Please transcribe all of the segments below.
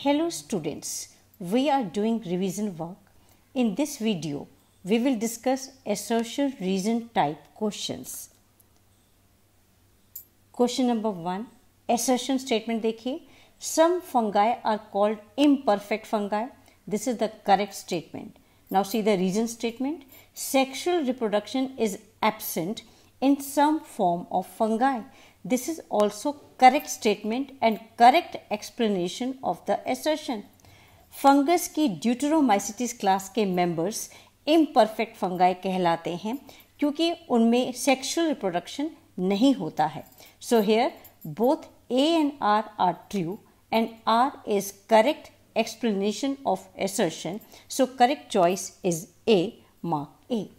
Hello students, we are doing revision work. In this video, we will discuss assertion reason type questions. Question number 1, assertion statement देखिए. Some fungi are called imperfect fungi. This is the correct statement. Now see the reason statement. Sexual reproduction is absent in some form of fungi. This is also correct statement and correct explanation of the assertion. Fungus की ड्यूटेरोमाइसिटिस class के members imperfect fungi कहलाते हैं क्योंकि उनमें sexual reproduction नहीं होता है. सो here both A and R are true and R is correct explanation of assertion. So correct choice is A, mark A.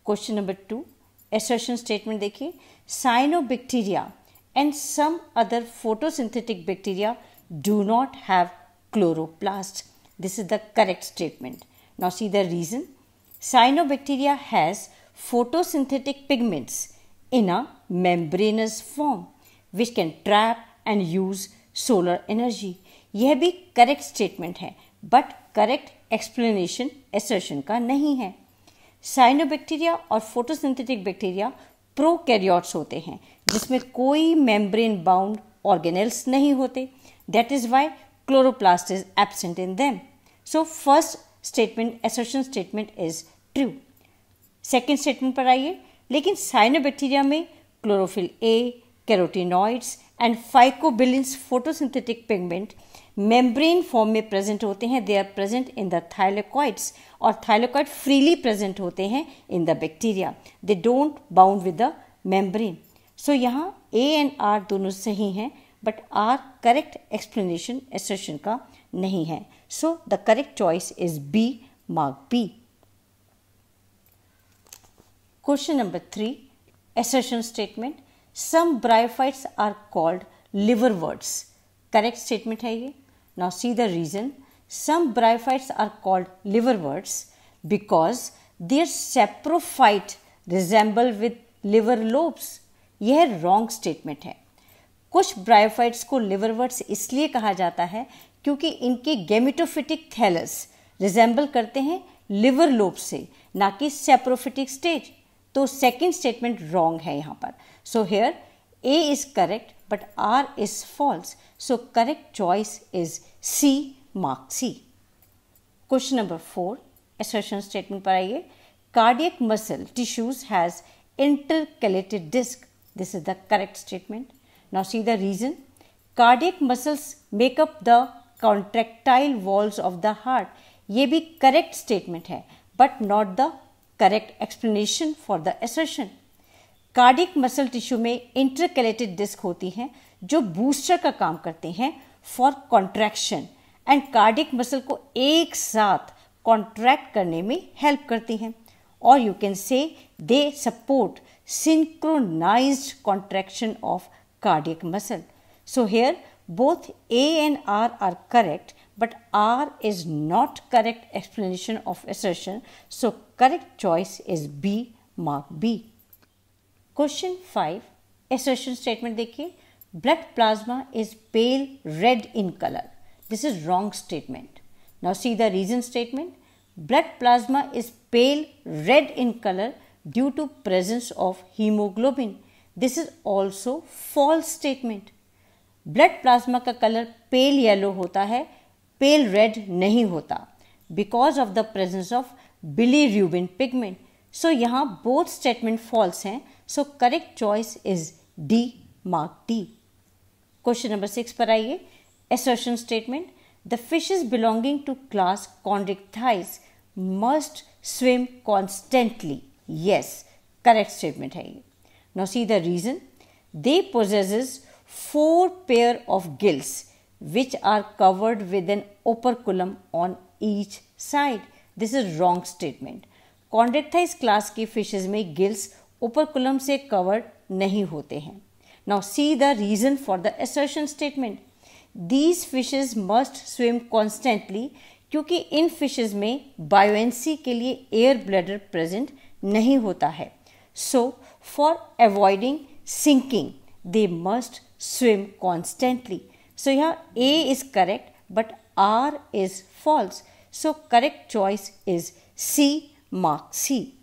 Question number 2, assertion statement देखिए. Cyanobacteria and some other photosynthetic bacteria do not have chloroplast. This is the correct statement. Now see the reason. Cyanobacteria has photosynthetic pigments in a membranous form which can trap and use solar energy. यह भी correct statement है but correct explanation assertion का नहीं है. Cyanobacteria और photosynthetic bacteria prokaryotes होते हैं जिसमें कोई मेम्ब्रेन बाउंड ऑर्गेनेल्स नहीं होते. That is why chloroplast is absent in them. So first statement assertion statement is true. Second statement पर आइए. लेकिन साइनोबैक्टीरिया में chlorophyll A, carotenoids and phycobilins photosynthetic pigment membrane form में प्रेजेंट होते हैं. They are present in the thylakoids और thylakoid freely present होते हैं in the bacteria. They don't bound with the membrane. So यहाँ A एंड R दोनों सही हैं but R correct explanation assertion का नहीं है. So the correct choice is B, mark B. Question number 3, assertion statement. Some bryophytes are called liverworts. Correct statement है ये. Now see the reason. Some bryophytes are called liverworts because their saprophyte resemble with liver lobes. यह wrong statement है. कुछ bryophytes को लिवरवर्ट्स इसलिए कहा जाता है क्योंकि इनके गेमेटोफिटिक थैलस रिजेंबल करते हैं लिवर लोब से, ना कि सेप्रोफिटिक स्टेज. तो सेकेंड स्टेटमेंट रॉन्ग है यहाँ पर. So here A is correct but R is false. So correct choice is C, mark C. Question number 4, assertion statement पर आइए. Cardiac muscle tissues has intercalated disc. This is the correct statement. Now see the reason. Cardiac muscles make up the contractile walls of the heart. ये भी correct statement है but not the correct explanation for the assertion. Cardiac muscle tissue में intercalated disc होती हैं जो booster का काम करते हैं for contraction and cardiac muscle को एक साथ कॉन्ट्रैक्ट करने में हेल्प करती हैं. और you can say they support synchronized contraction of cardiac muscle. So here both A and R are correct but R is not correct explanation of assertion. So correct choice is B, mark B. Question 5, assertion statement देखिए. Blood plasma is pale red in color. This is wrong statement. Now see the reason statement. Blood plasma is pale red in color due to presence of hemoglobin. This is also false statement. Blood plasma का colour pale yellow होता है, pale red नहीं होता because of the presence of bilirubin pigment. So यहाँ both statement false हैं. So correct choice is D, mark D. Question number 6 पर आइए. Assertion statement. The fishes belonging to class Chondrichthyes must swim constantly. Yes, correct statement है ये. Now see the reason. They possesses 4 pair of gills which are covered with an operculum on each side. This is wrong statement. Chondrichthyes class की fishes में gills operculum से covered नहीं होते हैं. Now see the reason for the assertion statement. These fishes must swim constantly क्योंकि इन fishes में buoyancy के लिए एयर ब्लैडर प्रेजेंट नहीं होता है. So for avoiding sinking they must swim constantly. So यहाँ A is correct but R is false. So correct choice is C, mark C.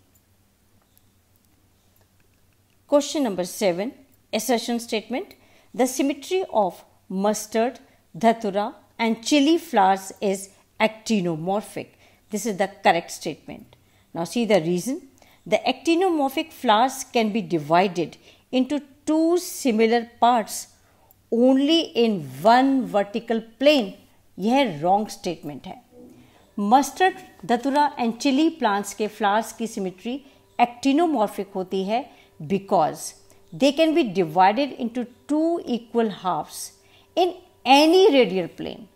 Question number 7, assertion statement. The symmetry of mustard, dhatura and chili flowers is actinomorphic. This is the correct statement. Now see the reason. The actinomorphic flowers can be divided into two similar parts only in one vertical plane. यह wrong statement है. Mustard, धतुरा and chilli plants के flowers की symmetry actinomorphic होती है because they can be divided into two equal halves in any radial plane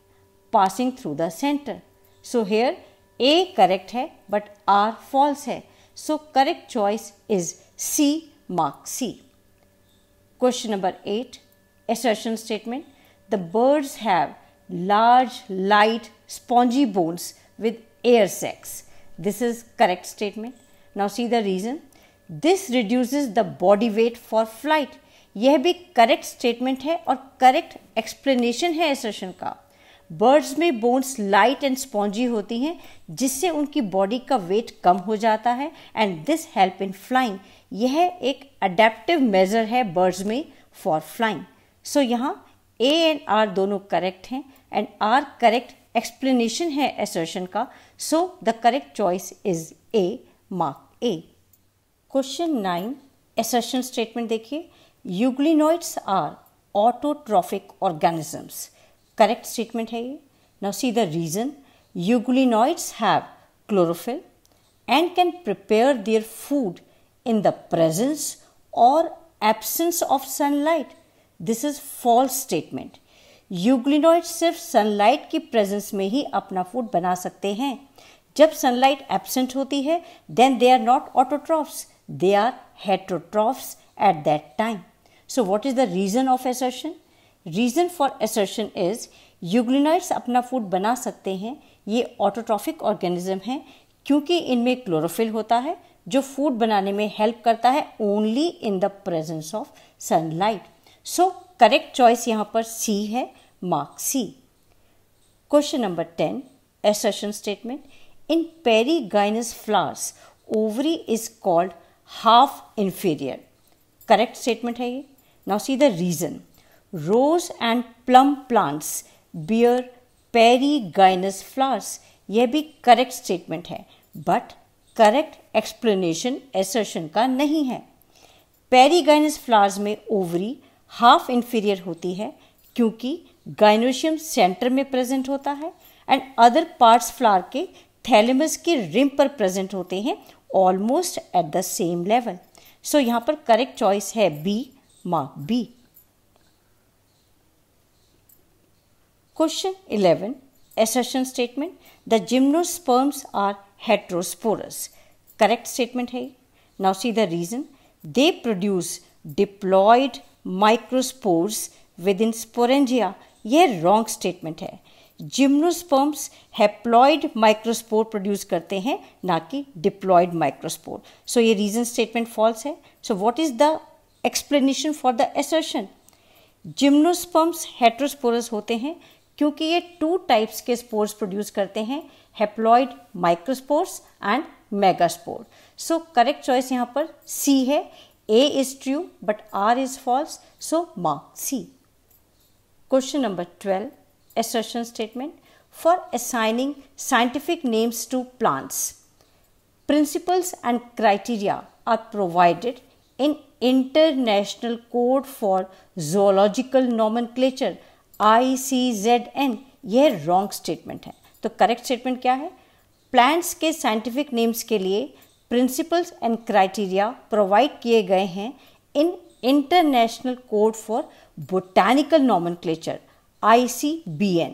passing through the centre. So here A correct है but R false है. So correct choice is C, mark C. Question number 8, assertion statement. The birds have large, light, spongy bones with air sacs. This is correct statement. Now see the reason. This reduces the body weight for flight. यह भी correct statement है और correct explanation है assertion का. Birds में bones light and spongy होती हैं जिससे उनकी body का weight कम हो जाता है and this help in flying. यह एक adaptive measure है birds में for flying. So यहाँ A and R दोनों correct हैं and R correct explanation है assertion का. So the correct choice is A, mark A. Question 9, assertion statement देखिए. Euglenoids are autotrophic organisms. Correct statement है ये. Now see the reason. Euglenoids have chlorophyll and can prepare their food in the presence or absence of sunlight. This is false statement. Euglenoid सिर्फ sunlight की presence में ही अपना food बना सकते हैं. जब सनलाइट एब्सेंट होती है then they are not autotrophs, they are heterotrophs at that time. So what is the reason of assertion? Reason for assertion is euglenoids अपना फूड बना सकते हैं. ये ऑटोट्रॉफिक ऑर्गेनिज्म हैं क्योंकि इनमें क्लोरोफिल होता है जो फूड बनाने में हेल्प करता है only in the presence of sunlight. So correct choice यहाँ पर सी है, mark C. Question number 10, assertion statement. In perigynous flowers, ovary is called half inferior. Correct statement है ये. Now see the reason. Rose and plum plants bear perigynous flowers. यह भी correct statement है, but correct explanation assertion का नहीं है. Perigynous flowers में ovary half inferior होती है क्योंकि गाइनोशियम सेंटर में प्रेजेंट होता है एंड अदर पार्ट्स फ्लावर के थैलेमस की रिम पर प्रेजेंट होते हैं almost at the same level. So यहाँ पर करेक्ट चॉइस है B, mark B. Question 11, assertion statement. The gymnosperms are heterosporous. Correct statement है. Now see the reason. They produce diploid microspores within sporangia. यह wrong statement है. Gymnosperms haploid microspore produce करते हैं ना कि डिप्लॉइड माइक्रोस्पोर. सो ये reason statement false है. सो what is the explanation for the assertion? Gymnosperms heterosporous होते हैं क्योंकि ये टू टाइप्स के स्पोर्स प्रोड्यूस करते हैं, haploid microspores and megaspore. So correct choice यहाँ पर सी है. A is true but R is false. So mark C. Question number 12, assertion statement. For assigning scientific names to plants, principles and criteria are provided in International Code for Zoological Nomenclature ICZN. यह wrong statement है. तो correct statement क्या है? Plants के scientific names के लिए principles and criteria provide किए गए हैं in international code for botanical nomenclature ICBN.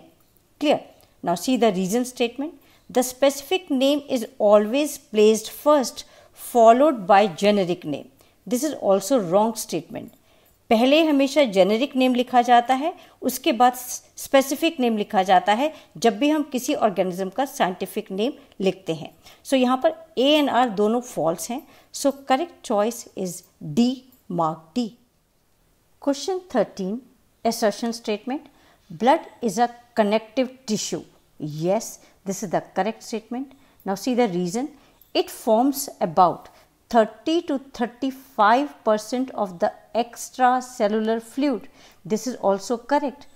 Clear? Now see the reason statement. The specific name is always placed first followed by generic name. This is also wrong statement. पहले हमेशा generic name लिखा जाता है, उसके बाद specific name लिखा जाता है जब भी हम किसी ऑर्गेनिज्म का साइंटिफिक नेम लिखते हैं. सो यहाँ पर ए एंड आर दोनों फॉल्स हैं. सो correct choice is D, mark D. Question 13, assertion statement. Blood is a connective tissue. Yes, this is the correct statement. Now see the reason. It forms about 30 to 35% of the extracellular fluid. This is also correct.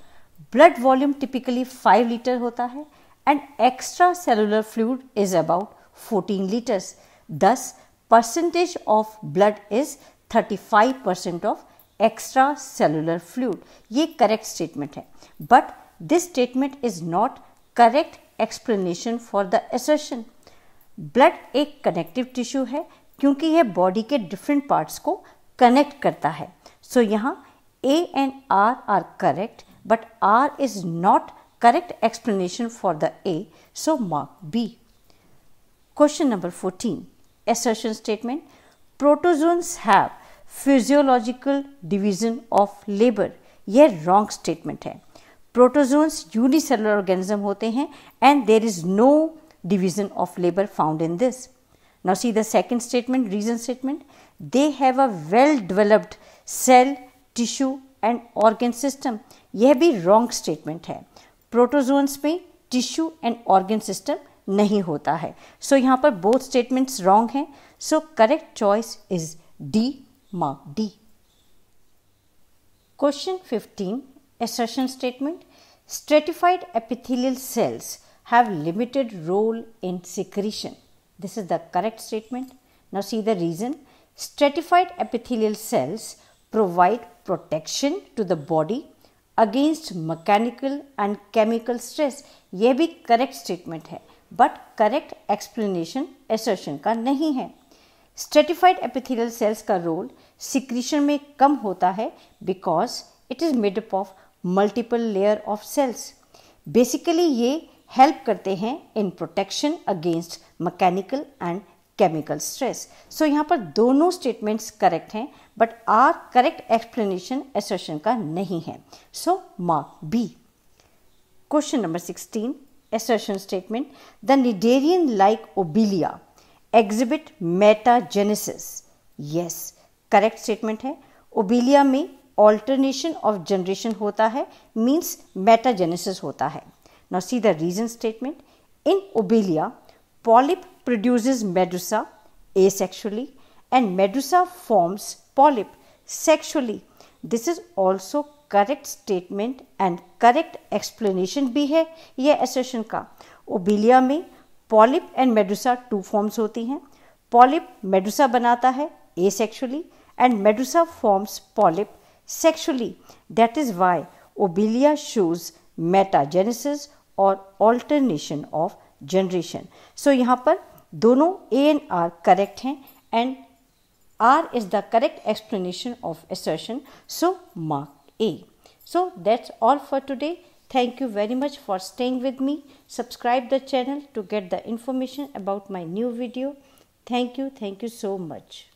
Blood volume typically 5 liter होता है and extracellular fluid is about 14 liters. Thus, percentage of blood is 35% of extracellular fluid. ये correct statement है. But this statement is not correct explanation for the assertion. Blood एक connective tissue है क्योंकि यह body के different parts को connect करता है. सो यहाँ A and R are correct, but R is not correct explanation for the A. So mark B. Question number 14. Assertion statement. Protozoans have physiological division of labor. यह wrong statement है. Protozoans unicellular organism होते हैं and there is no division of labor found in this. Now see the second statement, reason statement. They have a well developed cell, tissue and organ system. यह भी wrong statement है. Protozoans में tissue and organ system नहीं होता है. So यहाँ पर both statements wrong हैं. So correct choice is D. Mark D. Question 15. Assertion statement. Stratified epithelial cells have limited role in secretion. This is the correct statement. Now see the reason. Stratified epithelial cells provide protection to the body against mechanical and chemical stress. यह भी correct statement है, but correct explanation assertion का नहीं है. Stratified epithelial cells का role secretion में कम होता है because it is made up of multiple layer of cells. Basically ये help करते हैं in protection against mechanical and chemical stress. So यहाँ पर दोनों statements correct हैं, but R correct explanation assertion का नहीं है. So mark B. Question number 16. Assertion statement. The Cnidarian-like obelia exhibit metagenesis. Yes, correct statement है. Obelia में alternation of generation होता है, means metagenesis होता है. Now see the reason statement. In obelia, polyp produces medusa asexually and medusa forms polyp sexually. This is also correct statement and correct explanation भी है ये assertion का. obelia में polyp and medusa two forms होती हैं. polyp medusa बनाता है asexually and medusa forms polyp sexually. That is why obelia shows metagenesis or alternation of generation. So यहाँ पर दोनों A and R correct हैं and R is the correct explanation of assertion. So mark A. So that's all for today. Thank you very much for staying with me. Subscribe the channel to get the information about my new video. Thank you so much.